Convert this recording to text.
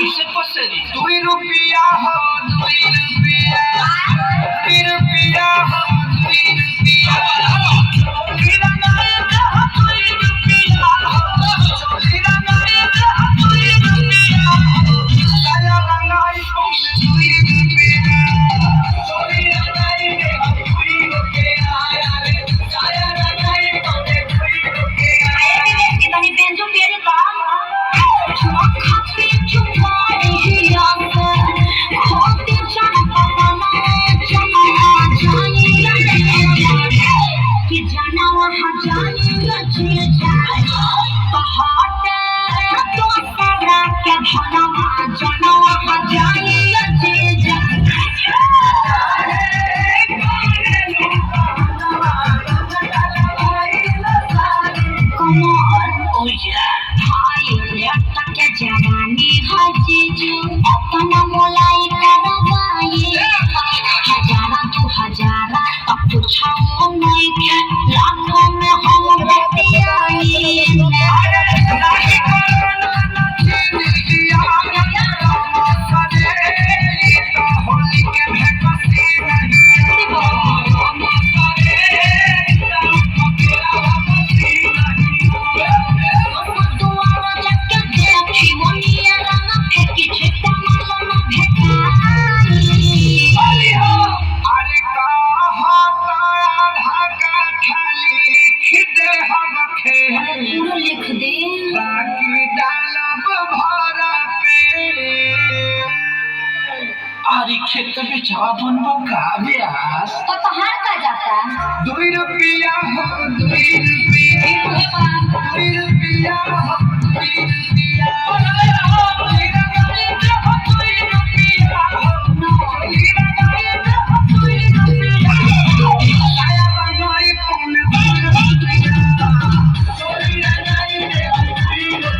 कैसे पसरी 2 रुपया हो 2 रुपया 2 रुपया हो 2 रुपया हीरा नारे दे 2 रुपया चोली रंगाई दे 2 रुपया साया रंगाई पौने 2 रुपया चोली रंगाई दे 2 रुपया अरे साया रंगाई पौने 2 रुपया कि तनी बेंजो पेरे का खाते चुमारी हिया से खोते जान पवना जानी कि जाना वहाँ जानी लगे जाए पहाड़ तो सारा के भला जाना वहाँ जानी लगे जाए Come on, oh yeah. Hi, left के जवानी हजीजू अपना मोलाई करवाए हजारा तू हजारा अब पूछाओ नहीं के लाखों में हम बतियाए नहीं करना नचनिया सरे तो होली के भकसी नहीं दुआरा जाके देखी मोनिया रंग फेंकी छिपा माला ना भेटाई अरे कहा आधा का खाली खिदे हम खे पूरा लिख दे बाकी डालब भरा पे आरी खेत में जा बनबो का व्यास